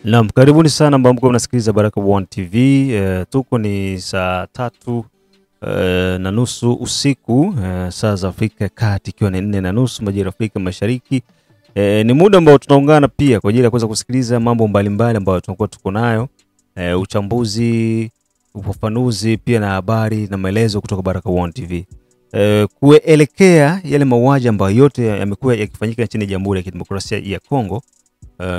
Naam, karibuni sana ambao mko mnasikiliza Baraka1 TV. Tuko ni saa 3:30 usiku, saa za Afrika ya Kati, ikiwa ni 4:30 majira Afrika Mashariki. Ni muda ambao tunaungana pia kwa ajili ya kuweza kusikiliza mambo mbalimbali ambayo tuko nayo, uchambuzi, ufafanuzi pia na habari na maelezo kutoka Baraka1 TV. Kuelekea yale mauaji ambayo yote yamekuwa yakifanyika nchini Jamhuri ya Kidemokrasia ya Kongo,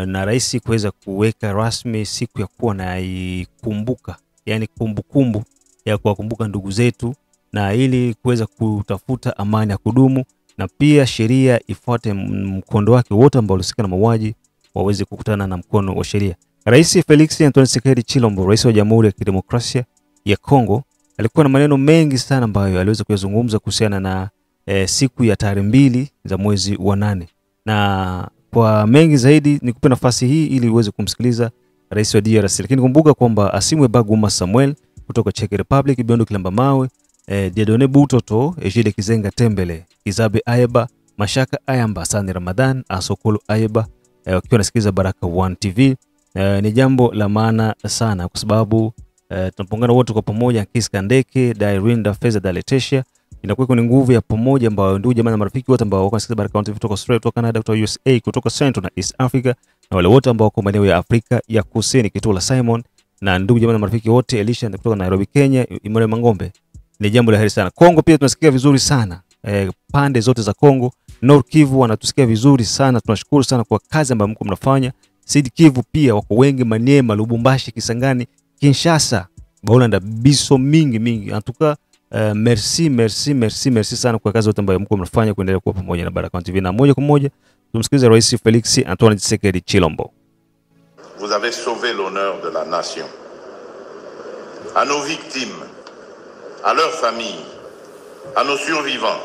na rais kuweza kuweka rasmi siku ya kuwa na ikumbuka, yani kumbukumbu ya kuwakumbuka ndugu zetu, na ili kuweza kutafuta amani ya kudumu, na pia sheria ifuate mkondo wake, wote ambao walihusika na mauaji waweze kukutana na mkono wa sheria. Rais Felix Antoine Tshisekedi Tshilombo, rais wa Jamhuri ya Kidemokrasia ya Kongo, alikuwa na maneno mengi sana ambayo aliweza kuyazungumza kuhusiana na siku ya tarehe 2 za mwezi wa 8. Na kwa mengi zaidi nikupe nafasi hii ili uweze kumsikiliza rais wa DRC. Lakini kumbuka kwamba Asimwe Baguma Samuel kutoka Czech Republic, Biondo Kilamba Mawe, Dieudonné Butoto, Ejide Kizenga Tembele, Izabe Ayeba, Mashaka Ayamba, Sani Ramadan, Asokolo Ayeba, wakiwa nasikiliza Baraka1 TV. Ni jambo la maana sana kwa sababu tunapongana wote kwa pamoja, Kiska Ndeke, Dairinda Feza Daletesha. Inakuwa ni nguvu ya pamoja ambao ndugu jamaa na marafiki wote ambao wako nasikiliza Baraka1 TV kutoka Australia, kutoka Canada, kutoka USA, kutoka Central na East Africa, na wale wote ambao wako maeneo ya Afrika ya Kusini, kituo la Simon, na ndugu jamaa na marafiki wote Elisha kutoka Nairobi, Kenya, Imole Mangombe. Ni jambo la heri sana. Kongo pia tunasikia vizuri sana. Pande zote za Kongo, North Kivu wanatusikia vizuri sana. Tunashukuru sana kwa kazi ambayo mko mnafanya. Sud Kivu pia wako wengi, Maniema, Lubumbashi, Kisangani, Kinshasa, Baolanda, Biso mingi. Antuka merci sana kwa kazi yote ambayo mko mnafanya kuendelea kuwa pamoja na Baraka1 TV. Na moja kwa moja tumsikilize Rais Felix Antoine Tshisekedi Tshilombo. Vous avez sauvé l'honneur de la nation. À nos victimes, à leurs familles, à nos survivants,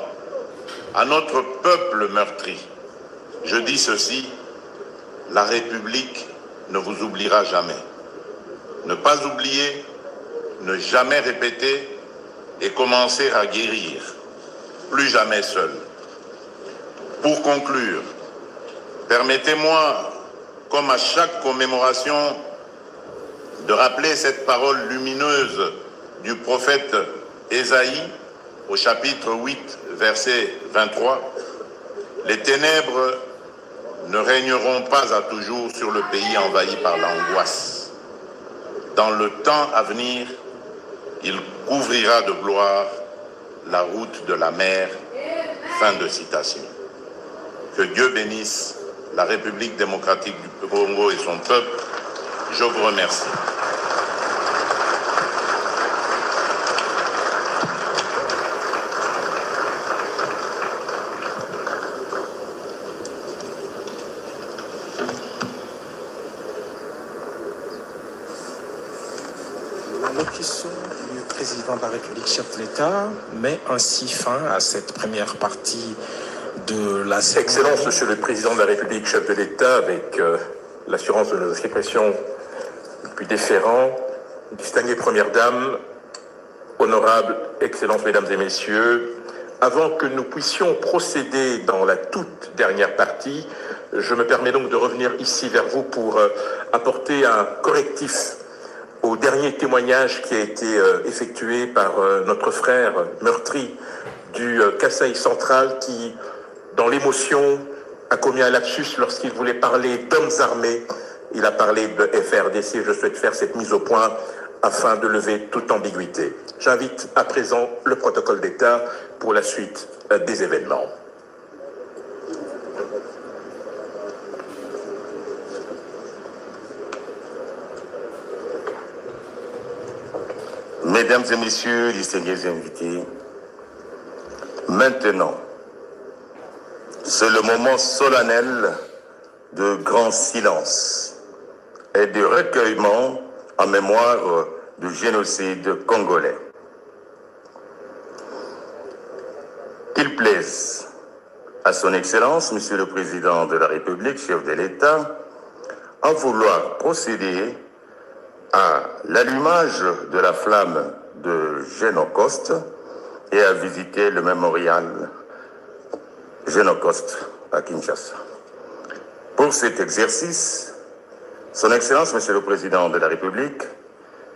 à notre peuple meurtri, je dis ceci: la République ne vous oubliera jamais. Ne pas oublier, ne jamais répéter et commencer à guérir. Plus jamais seul. Pour conclure, permettez-moi, comme à chaque commémoration, de rappeler cette parole lumineuse du prophète Ésaïe au chapitre 8, verset 23. Les ténèbres ne régneront pas à toujours sur le pays envahi par l'angoisse. Dans le temps à venir, il couvrira de gloire la route de la mer. Fin de citation. Que Dieu bénisse la République démocratique du Congo et son peuple. Je vous remercie. L'allocution du président de la République, chef de l'État, met ainsi fin à cette première partie de la cérémonie. Excellence, Monsieur le Président de la République, chef de l'État, avec l'assurance de nos expressions plus déférents, distinguée Première Dame, honorables Excellences, Mesdames et Messieurs, avant que nous puissions procéder dans la toute dernière partie, je me permets donc de revenir ici vers vous pour apporter un correctif au dernier témoignage qui a été effectué par notre frère meurtri du Kasaï central qui, dans l'émotion, a commis un lapsus lorsqu'il voulait parler d'hommes armés. Il a parlé de FRDC. Je souhaite faire cette mise au point afin de lever toute ambiguïté. J'invite à présent le protocole d'État pour la suite des événements. Mesdames et messieurs, distingués invités, maintenant, c'est le moment solennel de grand silence et de recueillement en mémoire du génocide congolais. Qu'il plaise à son Excellence, Monsieur le Président de la République, chef de l'État, en vouloir procéder à l'allumage de la flamme de Génocoste et à visiter le mémorial Génocoste à Kinshasa. Pour cet exercice, Son Excellence, Monsieur le Président de la République,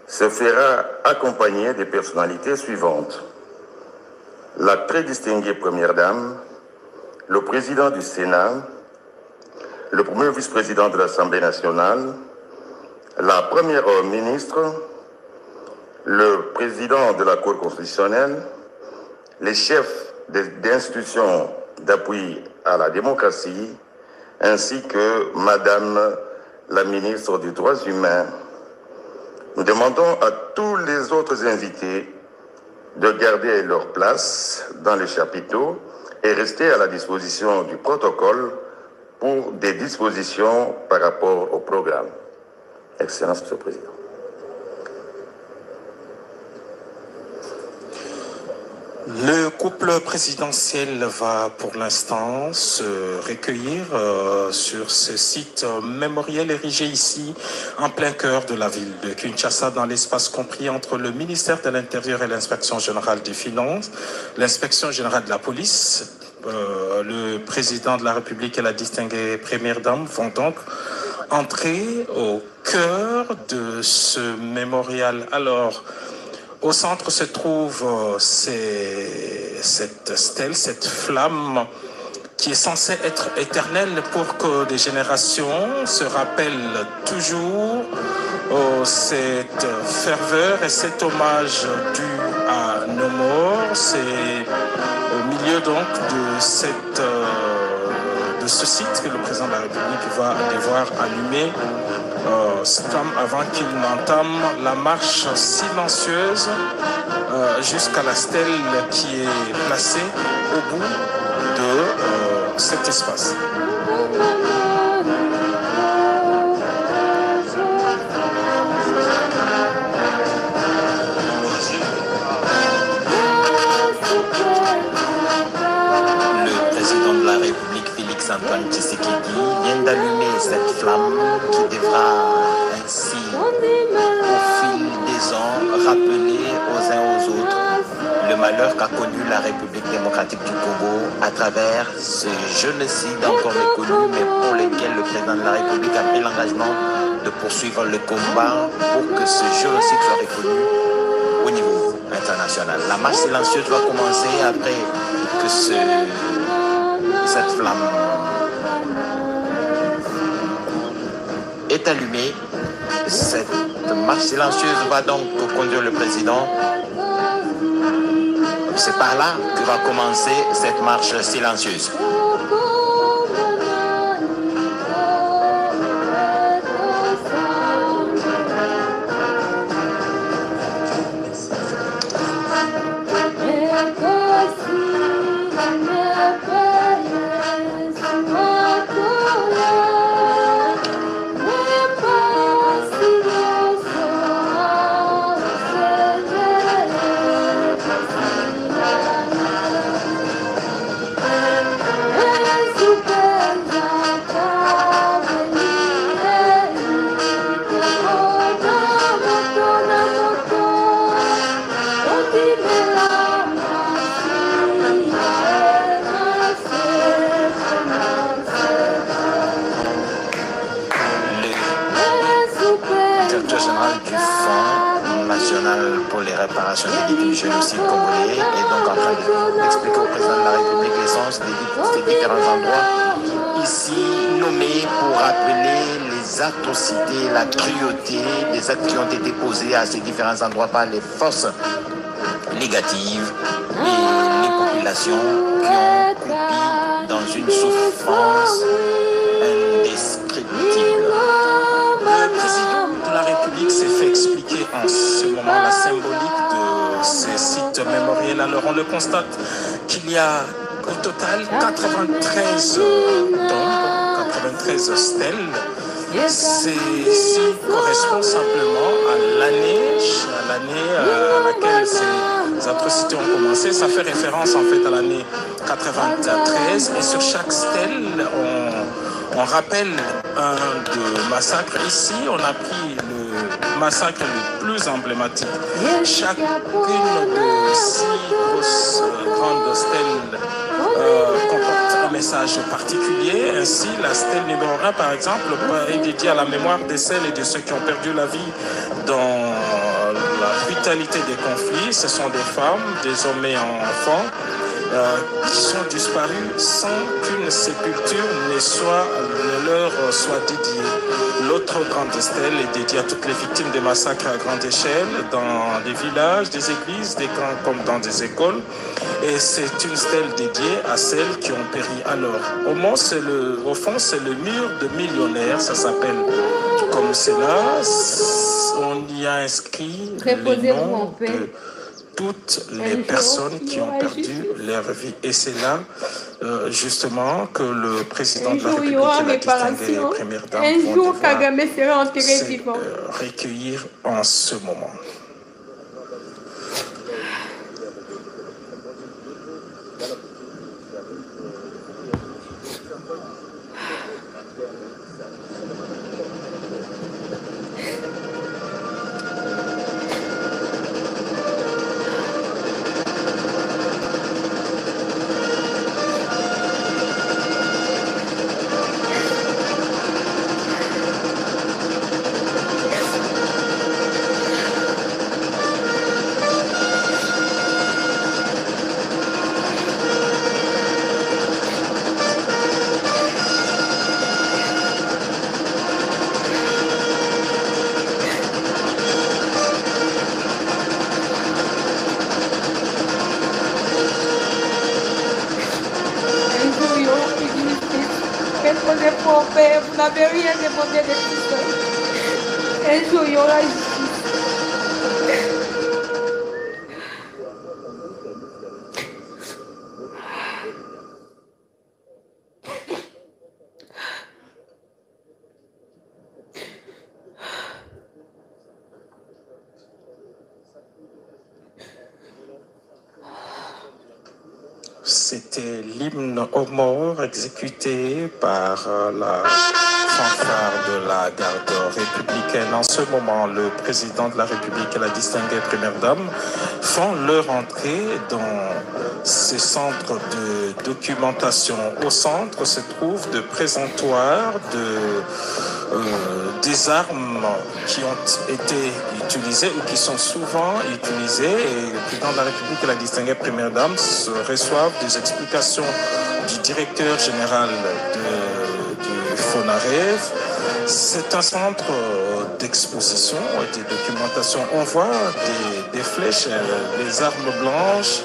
se fera accompagner des personnalités suivantes. La très distinguée Première Dame, le Président du Sénat, le premier vice-président de l'Assemblée nationale, la Première ministre, le Président de la Cour constitutionnelle, les chefs d'institutions d'appui à la démocratie, ainsi que Madame la ministre des Droits humains. Nous demandons à tous les autres invités de garder leur place dans les chapiteaux et rester à la disposition du protocole pour des dispositions par rapport au programme. Excellence, Monsieur le Président. Le couple présidentiel va pour l'instant se recueillir sur ce site mémoriel érigé ici en plein cœur de la ville de Kinshasa, dans l'espace compris entre le ministère de l'Intérieur et l'Inspection générale des finances, l'Inspection générale de la police. Le président de la République et la distinguée Première Dame vont donc entrer au cœur de ce mémorial. Alors, au centre se trouve cette stèle, cette flamme qui est censée être éternelle pour que des générations se rappellent toujours cette ferveur et cet hommage dû à nos morts. C'est au milieu donc de ce site que le président de la République va devoir allumer cette flamme avant qu'il n'entame la marche silencieuse jusqu'à la stèle qui est placée au bout de cet espace. Le président de la République, Félix-Antoine Tshisekedi, vient d'allumer cette flamme qui devra ainsi, au fil des ans, rappeler aux uns aux autres le malheur qu'a connu la République démocratique du Congo à travers ce génocide encore méconnu, mais pour lequel le président de la République a pris l'engagement de poursuivre le combat pour que ce génocide soit reconnu au niveau international. La marche silencieuse va commencer après que cette flamme est allumée. Cette marche silencieuse va donc conduire le président. C'est par là que va commencer cette marche silencieuse. Pour les réparations des victimes du génocide congolais est donc en train d'expliquer au président de la République l'essence des différents endroits ici nommés pour rappeler les atrocités, la cruauté des actes qui ont été posés à ces différents endroits par les forces négatives et les populations qui ont coupi dans une souffrance indescriptible. Le président de la République s'est fait expliquer en ce moment la symbolique de ces sites mémoriels. Alors on le constate qu'il y a au total 93 tombes, 93 stèles. Ceci correspond simplement à l'année à laquelle ces atrocités ont commencé. Ça fait référence en fait à l'année 93 et sur chaque stèle on rappelle un de massacre. Ici, on a pris le massacre le plus emblématique. Chacune de 6 grosses grandes stèles comporte un message particulier. Ainsi, la stèle numéro 1, par exemple, est dédiée à la mémoire des celles et de ceux qui ont perdu la vie dans la brutalité des conflits. Ce sont des femmes, des hommes et enfants qui sont disparus sans qu'une sépulture ne leur soit dédiée. L'autre grande stèle est dédiée à toutes les victimes des massacres à grande échelle, dans des villages, des églises, des camps comme dans des écoles. Et c'est une stèle dédiée à celles qui ont péri alors. Au fond, c'est le mur de millionnaires, ça s'appelle comme cela. On y a inscrit les noms de toutes les personnes qui ont perdu leur vie. Et c'est là, justement, que le président de la République et la distinguée première dame vont devoir se recueillir en ce moment. Vous n'avez rien demandé de tout ça. Un jour, il y aura justice. C'était l'hymne aux morts exécuté par la fanfare de la garde républicaine. En ce moment, le président de la République et la distinguée première dame font leur entrée dans ces centres de documentation. Au centre se trouvent des présentoirs des armes qui ont été utilisées ou qui sont souvent utilisées. Et le président de la République et la distinguée première dame reçoivent des explications du directeur général du FONAREV. C'est un centre d'exposition et de documentation. On voit des flèches, des armes blanches,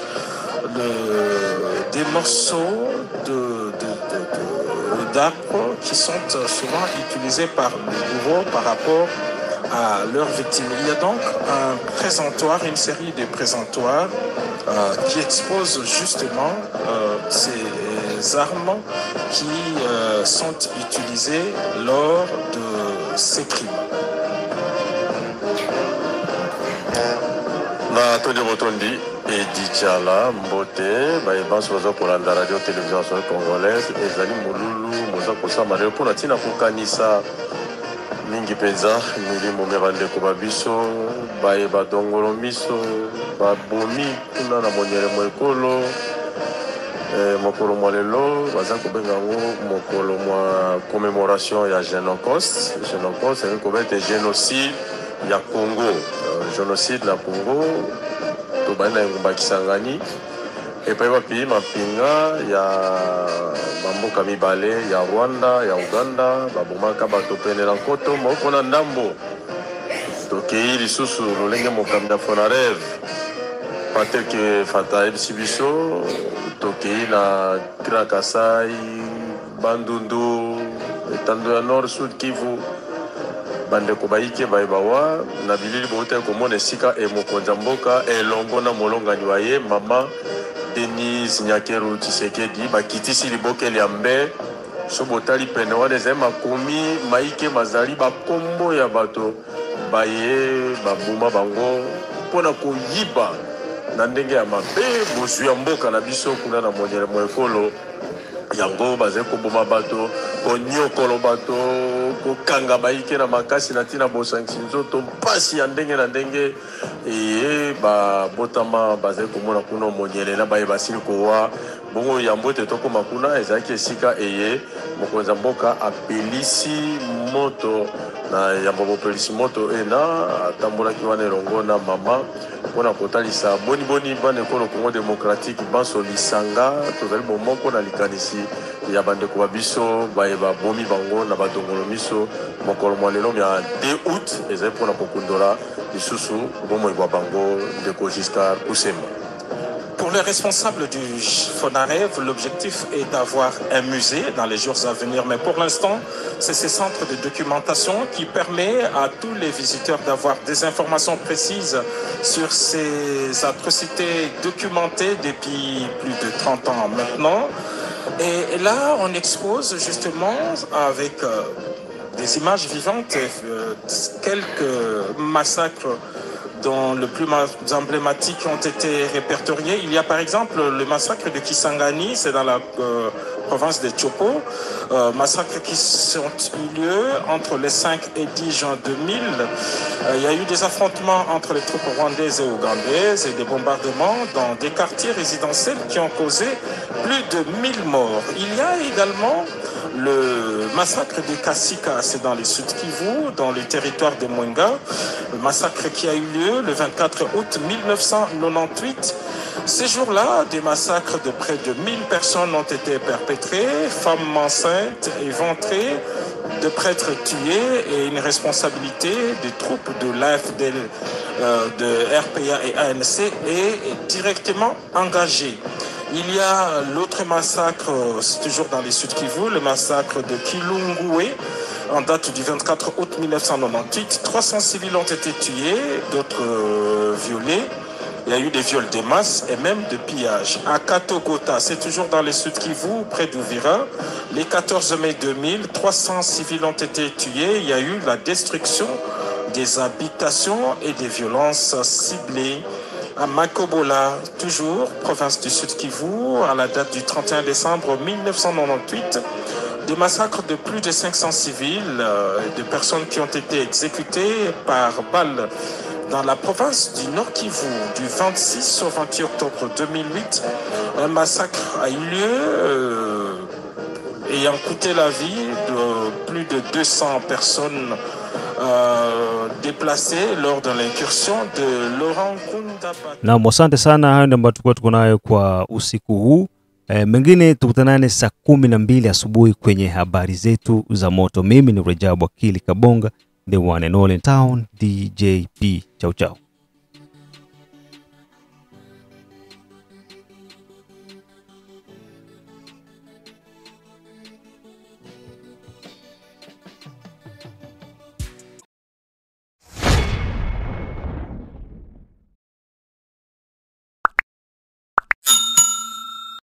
des morceaux d'arbres qui sont souvent utilisés par les bourreaux par rapport à leurs victimes. Il y a donc un présentoir, une série de présentoirs qui exposent justement ces armes qui sont utilisées lors de ces crimes. Na Tondio Botondi et Dichala Mbote, Baïbanso pour la radio télévision congolaise, et Zali Moululu, Moza Kosa Mario pour la Tina Kukanisa, Mingi Penza, Milimo Merande Kobabiso, Baïba Dongolo Miso, Babomi, Kuna Moniere Moekolo, Mokolo Molelo, Bazako Bengango, Mokolo Moa commémoration ya Génocide, Génocide, c'est un génocide, il y a Congo. Génocide na Congo to bana ngumba Kisangani et puis bapi mapinga ya bamboka mibale ya Rwanda ya Uganda babomaka bato pene na nkoto moko na ndambo tokei lisusu lolenge mokambi na FONAREV Patrick Fatael Sibiso tokei na Grand Kasai Bandundu Tando ya Nord Sud Kivu bandeko baike baibawa na bilili bote komona esika e mokonza mboka elongo na molongani wa ye mama Denis Nyakeru Tshisekedi bakitisi libokeli ya mbe so botali pene wana ezali makomi maike mazali bakombo ya bato baye babuma bango mpona koyiba na ndenge ya mabe bosu ya mboka na biso kuna na monyele moekolo yango bazali koboma bato konyokolo bato kokanga baike na makasi na tina bosangisi nzoto mpasi ya ndenge na ndenge eye babotama bazali komona kuna monyele na baye basili kowa bongo ya mbote tokoma kuna ezalaki esika eye mokonzi ya mboka apelisi moto na yamba bopelisi moto ena atambolaki wana elongo na mama mpona kotalisa boni bana ekolo Congo démocratique banso lisanga tozali bomoko na likanisi ya bandeko ba biso bayeba bomi bango na badongolo miso mokolo mwa lelo ya 2 août ezali mpona kokundola lisusu bomoi bwa bango ndeko Giscard Kusema. Pour les responsables du FONAREV, l'objectif est d'avoir un musée dans les jours à venir. Mais pour l'instant, c'est ce centre de documentation qui permet à tous les visiteurs d'avoir des informations précises sur ces atrocités documentées depuis plus de 30 ans maintenant. Et là, on expose justement avec des images vivantes quelques massacres dont le plus emblématiques ont été répertoriés. Il y a par exemple le massacre de Kisangani, c'est dans la province de Chopo, massacres qui ont eu lieu entre les 5 et 10 juin 2000. Il y a eu des affrontements entre les troupes rwandaises et ougandaises et des bombardements dans des quartiers résidentiels qui ont causé plus de 1000 morts. Il y a également le massacre de Kasika, c'est dans les Sud Kivu, dans le territoire de Mwenga. Le massacre qui a eu lieu le 24 août 1998. Ces jours-là, des massacres de près de 1000 personnes ont été perpétrés, femmes enceintes, éventrées, de prêtres tués et une responsabilité des troupes de l'AFD, de RPA et ANC est directement engagée. Il y a l'autre massacre, c'est toujours dans les Sud Kivu, le massacre de Kilungwe, en date du 24 août 1998. 300 civils ont été tués, d'autres violés. Il y a eu des viols de masse et même de pillages. À Katogota, c'est toujours dans les Sud Kivu, près d'Uvira. Les 14 mai 2000, 300 civils ont été tués. Il y a eu la destruction des habitations et des violences ciblées. À Makobola, toujours, province du Sud Kivu, à la date du 31 décembre 1998, des massacres de plus de 500 civils, de personnes qui ont été exécutées par balles dans la province du Nord Kivu, du 26 au 28 octobre 2008. Un massacre a eu lieu ayant coûté la vie de plus de 200 personnes déplacés lors de l'incursion de Laurent Nkunda. Na asante sana, hayo ndio ambayo tuko nayo kwa usiku huu. Mengine tukutanane saa 12 asubuhi kwenye habari zetu za moto. Mimi ni Rajabu Akili Kabonga, the one and all in town, DJP. Ciao ciao.